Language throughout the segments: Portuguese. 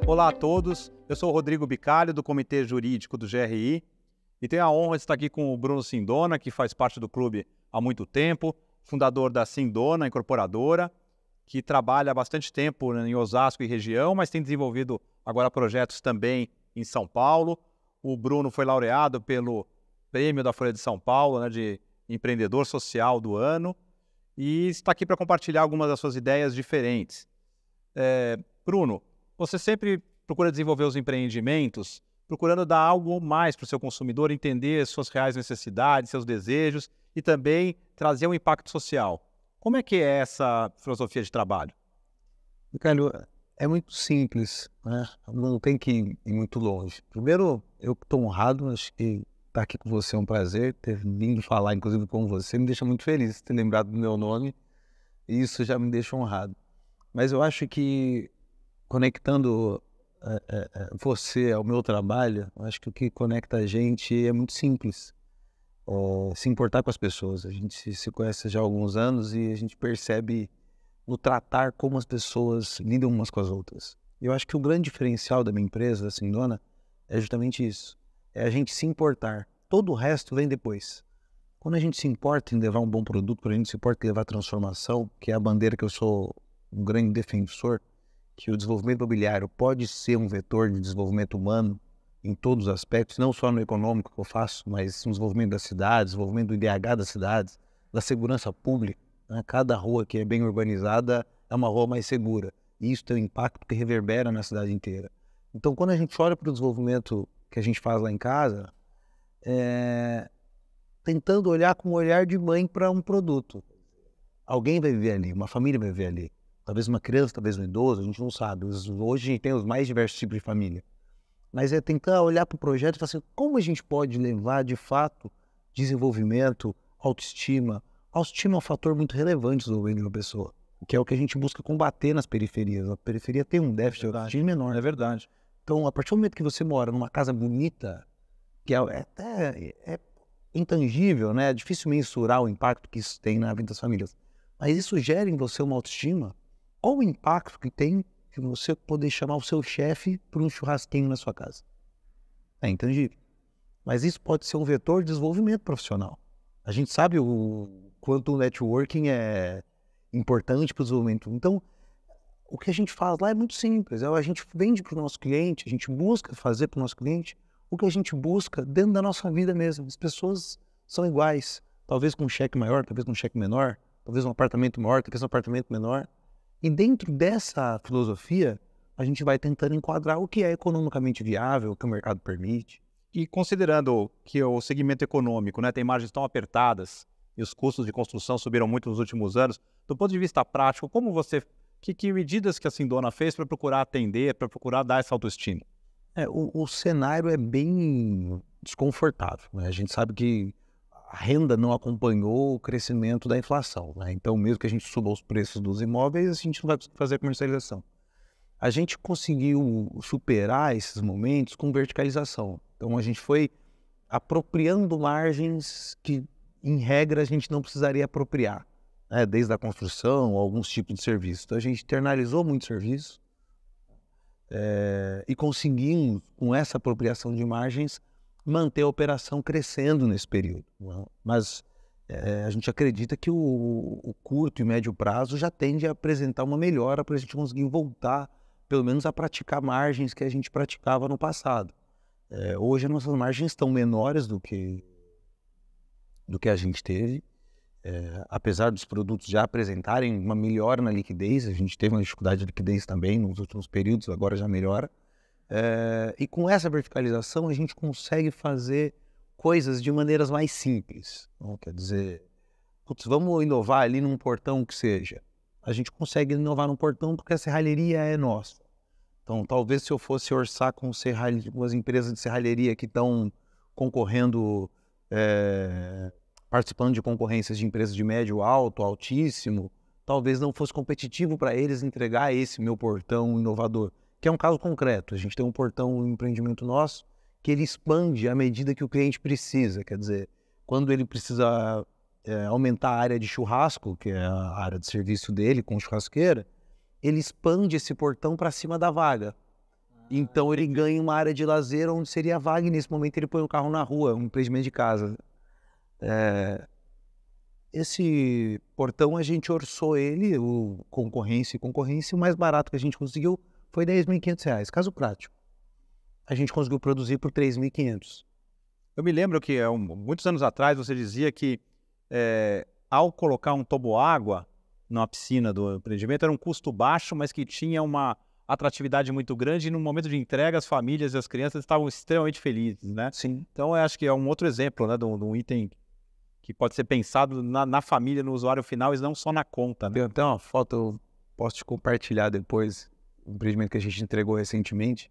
Olá a todos, eu sou o Rodrigo Bicalho, do Comitê Jurídico do GRI, e tenho a honra de estar aqui com o Bruno Sindona, que faz parte do clube há muito tempo, fundador da Sindona Incorporadora, que trabalha há bastante tempo em Osasco e região, mas tem desenvolvido agora projetos também em São Paulo. O Bruno foi laureado pelo Prêmio da Folha de São Paulo, né, de Empreendedor Social do Ano, e está aqui para compartilhar algumas das suas ideias diferentes. Bruno, você sempre procura desenvolver os empreendimentos, procurando dar algo mais para o seu consumidor, entender suas reais necessidades, seus desejos e também trazer um impacto social. Como é que é essa filosofia de trabalho? Ricardo, é muito simples, né? Não tem que ir muito longe. Primeiro, eu estou honrado, acho que estar aqui com você é um prazer, ter vindo falar, inclusive, com você, me deixa muito feliz ter lembrado do meu nome, e isso já me deixa honrado. Mas eu acho que, conectando você ao meu trabalho, eu acho que o que conecta a gente é muito simples. Se importar com as pessoas. A gente se conhece já há alguns anos e a gente percebe no tratar como as pessoas lidam umas com as outras. Eu acho que o grande diferencial da minha empresa, da Sindona, é justamente isso. É a gente se importar. Todo o resto vem depois. Quando a gente se importa em levar um bom produto, quando a gente se importa em levar transformação, que é a bandeira que eu sou um grande defensor, que o desenvolvimento imobiliário pode ser um vetor de desenvolvimento humano em todos os aspectos, não só no econômico que eu faço, mas no desenvolvimento das cidades, desenvolvimento do IDH das cidades, da segurança pública. Né? Cada rua que é bem urbanizada é uma rua mais segura. E isso tem um impacto que reverbera na cidade inteira. Então, quando a gente olha para o desenvolvimento que a gente faz lá em casa, tentando olhar com um olhar de mãe para um produto. Alguém vai viver ali, uma família vai viver ali. Talvez uma criança, talvez um idoso, a gente não sabe. Hoje a gente tem os mais diversos tipos de família. Mas é tentar olhar para o projeto e falar assim, como a gente pode levar, de fato, desenvolvimento, autoestima. Autoestima é um fator muito relevante no desenvolvimento de uma pessoa, que é o que a gente busca combater nas periferias. A periferia tem um déficit de autoestima menor. É verdade. Então, a partir do momento que você mora numa casa bonita, que é intangível, né? É difícil mensurar o impacto que isso tem na vida das famílias. Mas isso gera em você uma autoestima. Qual o impacto que tem que você poder chamar o seu chefe para um churrasquinho na sua casa? É intangível. Mas isso pode ser um vetor de desenvolvimento profissional. A gente sabe o quanto o networking é importante para o desenvolvimento. Então, o que a gente faz lá é muito simples. A gente vende para o nosso cliente, a gente busca fazer para o nosso cliente o que a gente busca dentro da nossa vida mesmo. As pessoas são iguais. Talvez com um cheque maior, talvez com um cheque menor, talvez um apartamento maior, talvez um apartamento menor. E dentro dessa filosofia, a gente vai tentando enquadrar o que é economicamente viável, o que o mercado permite. E considerando que o segmento econômico, né, tem margens tão apertadas e os custos de construção subiram muito nos últimos anos, do ponto de vista prático, como você, que medidas que a Sindona fez para procurar atender, para procurar dar essa autoestima? O cenário é bem desconfortável, né? A gente sabe que a renda não acompanhou o crescimento da inflação, né? Então, mesmo que a gente suba os preços dos imóveis, a gente não vai conseguir fazer a comercialização. A gente conseguiu superar esses momentos com verticalização. Então, a gente foi apropriando margens que, em regra, a gente não precisaria apropriar, né? Desde a construção, alguns tipos de serviços. Então, a gente internalizou muito serviço e conseguimos, com essa apropriação de margens, manter a operação crescendo nesse período. Mas a gente acredita que o curto e médio prazo já tende a apresentar uma melhora para a gente conseguir voltar, pelo menos, a praticar margens que a gente praticava no passado. Hoje as nossas margens estão menores do que a gente teve, apesar dos produtos já apresentarem uma melhora na liquidez. A gente teve uma dificuldade de liquidez também nos últimos períodos, agora já melhora. E com essa verticalização a gente consegue fazer coisas de maneiras mais simples. Não? Quer dizer, vamos inovar ali num portão que seja. A gente consegue inovar num portão porque a serralheria é nossa. Então, talvez se eu fosse orçar com as empresas de serralheria que estão concorrendo, participando de concorrências de empresas de médio, alto, altíssimo, talvez não fosse competitivo para eles entregar esse meu portão inovador. Que é um caso concreto. A gente tem um portão, um empreendimento nosso, que ele expande à medida que o cliente precisa. Quer dizer, quando ele precisa aumentar a área de churrasco, que é a área de serviço dele com churrasqueira, ele expande esse portão para cima da vaga. Então ele ganha uma área de lazer onde seria vaga e nesse momento ele põe o carro na rua, um empreendimento de casa. Esse portão a gente orçou ele, o concorrência, o mais barato que a gente conseguiu foi R$10.500, caso prático. A gente conseguiu produzir por R$3.500. Eu me lembro que muitos anos atrás você dizia que ao colocar um toboágua na piscina do empreendimento era um custo baixo, mas que tinha uma atratividade muito grande e no momento de entrega as famílias e as crianças estavam extremamente felizes, né? Sim. Então eu acho que é um outro exemplo, né, de um item que pode ser pensado na família, no usuário final e não só na conta, né? Tem até uma foto, eu posso te compartilhar depois, um empreendimento que a gente entregou recentemente.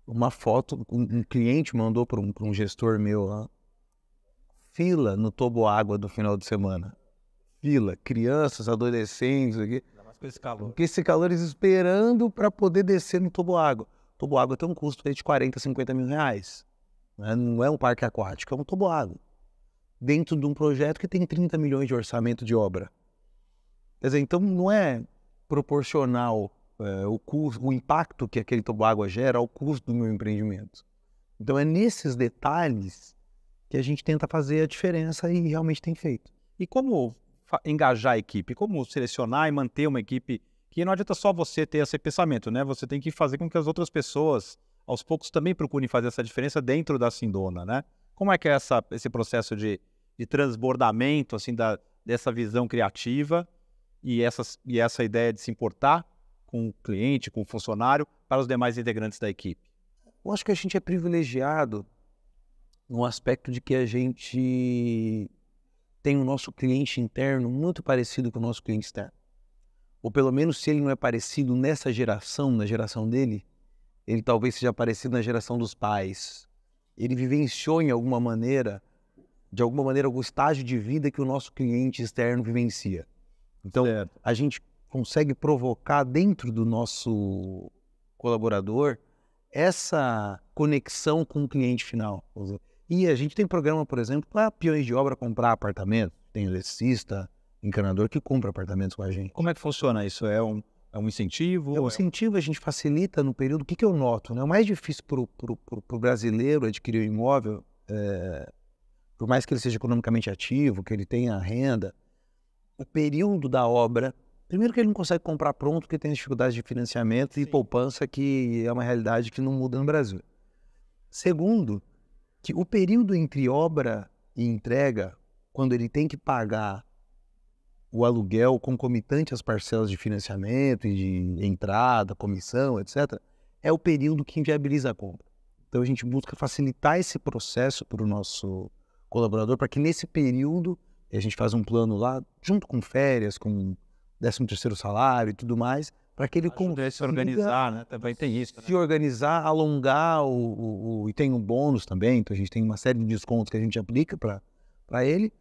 Uma foto, um cliente mandou para um gestor meu lá, fila no toboágua do final de semana. Fila, crianças, adolescentes, aqui. Com esse calor. Porque esse calor eles esperando para poder descer no toboágua. O toboágua tem um custo de R$40, R$50.000. Né? Não é um parque aquático, é um toboágua. Dentro de um projeto que tem 30 milhões de orçamento de obra. Quer dizer, então não é proporcional o custo, o impacto que aquele toboágua gera ao custo do meu empreendimento. Então é nesses detalhes que a gente tenta fazer a diferença e realmente tem feito. E como engajar a equipe? Como selecionar e manter uma equipe que não adianta só você ter esse pensamento, né? Você tem que fazer com que as outras pessoas, aos poucos, também procurem fazer essa diferença dentro da Sindona, né? Como é que é esse processo de transbordamento, assim, dessa visão criativa e essa ideia de se importar com o cliente, com o funcionário, para os demais integrantes da equipe? Eu acho que a gente é privilegiado no aspecto de que a gente tem o nosso cliente interno muito parecido com o nosso cliente externo. Ou pelo menos se ele não é parecido nessa geração, na geração dele, ele talvez seja parecido na geração dos pais. Ele vivenciou de alguma maneira, algum estágio de vida que o nosso cliente externo vivencia. Então, a gente consegue provocar dentro do nosso colaborador essa conexão com o cliente final. E a gente tem programa, por exemplo, para peões de obra comprar apartamento. Tem eletricista, encanador que compra apartamentos com a gente. Como é que funciona isso? É um incentivo? É um incentivo, a gente facilita no período. O que eu noto? Né? O mais difícil para o brasileiro adquirir um imóvel, por mais que ele seja economicamente ativo, que ele tenha renda, o período da obra, primeiro que ele não consegue comprar pronto porque tem dificuldades de financiamento e poupança, que é uma realidade que não muda no Brasil. Segundo, que o período entre obra e entrega, quando ele tem que pagar o aluguel concomitante às parcelas de financiamento e de entrada, comissão, etc., é o período que inviabiliza a compra. Então a gente busca facilitar esse processo para o nosso colaborador, para que nesse período a gente faz um plano lá, junto com férias, com 13º salário e tudo mais, para que ele consiga se organizar, né? Também tem isso. Né? Se organizar, alongar e tem um bônus também, então a gente tem uma série de descontos que a gente aplica para ele.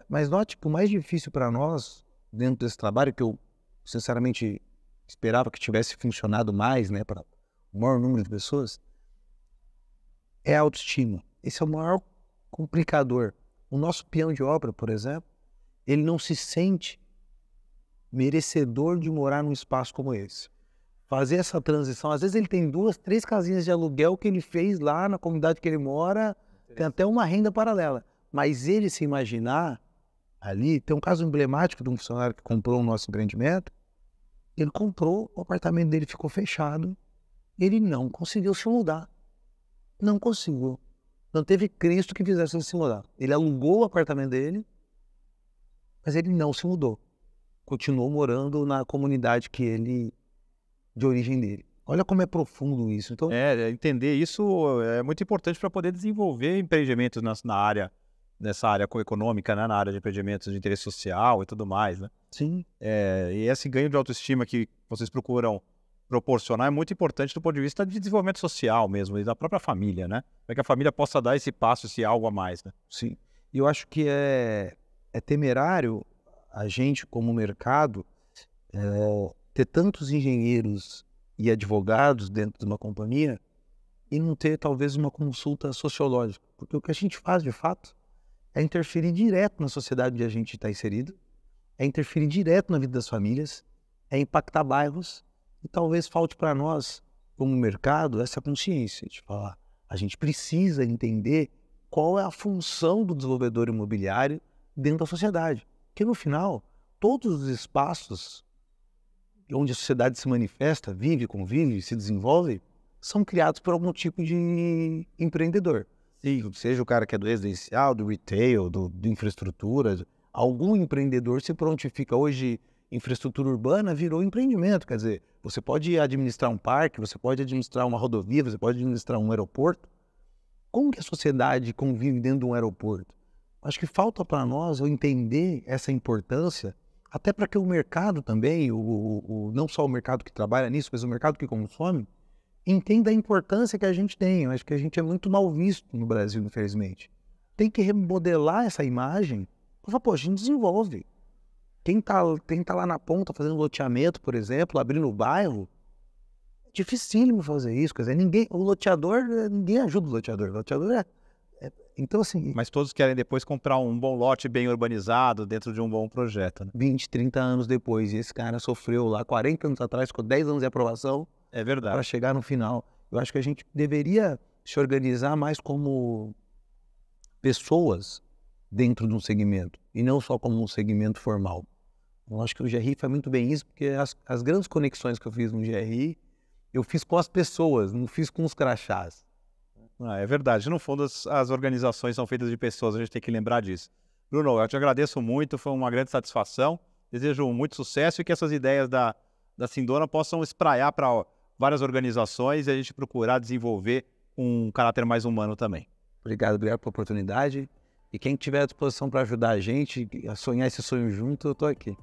Mas note que o mais difícil para nós, dentro desse trabalho, que eu sinceramente esperava que tivesse funcionado mais, né, para o maior número de pessoas, é a autoestima. Esse é o maior complicador. O nosso peão de obra, por exemplo, ele não se sente merecedor de morar num espaço como esse. Fazer essa transição, às vezes ele tem 2, 3 casinhas de aluguel que ele fez lá na comunidade que ele mora, tem até uma renda paralela. Mas ele se imaginar ali, tem um caso emblemático de um funcionário que comprou o nosso empreendimento, ele comprou, o apartamento dele ficou fechado, ele não conseguiu se mudar. Não conseguiu. Não teve Cristo que fizesse ele se mudar. Ele alugou o apartamento dele, mas ele não se mudou. Continuou morando na comunidade de origem dele. Olha como é profundo isso. Então, entender isso é muito importante para poder desenvolver empreendimentos nessa área econômica, né? Na área de empreendimentos de interesse social e tudo mais, né? Sim. E esse ganho de autoestima que vocês procuram proporcionar é muito importante do ponto de vista de desenvolvimento social mesmo, e da própria família, né? Para que a família possa dar esse passo, esse algo a mais, né? Sim. E eu acho que é temerário a gente, como mercado, ter tantos engenheiros e advogados dentro de uma companhia e não ter, talvez, uma consulta sociológica. Porque o que a gente faz, de fato, é interferir direto na sociedade onde a gente está inserido, é interferir direto na vida das famílias, é impactar bairros, e talvez falte para nós como mercado, essa consciência de falar, a gente precisa entender qual é a função do desenvolvedor imobiliário dentro da sociedade. Porque, no final, todos os espaços onde a sociedade se manifesta, vive, convive, se desenvolve, são criados por algum tipo de empreendedor. Sim, seja o cara que é do residencial, do retail, de infraestrutura, algum empreendedor se prontifica. Hoje, infraestrutura urbana virou empreendimento, quer dizer, você pode administrar um parque, você pode administrar uma rodovia, você pode administrar um aeroporto. Como que a sociedade convive dentro de um aeroporto? Acho que falta para nós eu entender essa importância, até para que o mercado também, não só o mercado que trabalha nisso, mas o mercado que consome, entenda a importância que a gente tem. Eu acho que a gente é muito mal visto no Brasil, infelizmente. Tem que remodelar essa imagem. Falar, pô, a gente desenvolve. Quem tá lá na ponta fazendo loteamento, por exemplo, abrindo o bairro, é dificílimo fazer isso. Quer dizer, o loteador, ninguém ajuda o loteador. O loteador então, assim... Mas todos querem depois comprar um bom lote bem urbanizado dentro de um bom projeto, né? 20, 30 anos depois, e esse cara sofreu lá 40 anos atrás, com 10 anos de aprovação, é verdade, para chegar no final. Eu acho que a gente deveria se organizar mais como pessoas dentro de um segmento, e não só como um segmento formal. Eu acho que o GRI faz muito bem isso, porque as grandes conexões que eu fiz no GRI, eu fiz com as pessoas, não fiz com os crachás. É verdade. No fundo, as organizações são feitas de pessoas, a gente tem que lembrar disso. Bruno, eu te agradeço muito, foi uma grande satisfação. Desejo muito sucesso e que essas ideias da Sindona possam espraiar para várias organizações e a gente procurar desenvolver um caráter mais humano também. Obrigado pela oportunidade. E quem tiver à disposição para ajudar a gente a sonhar esse sonho junto, eu estou aqui.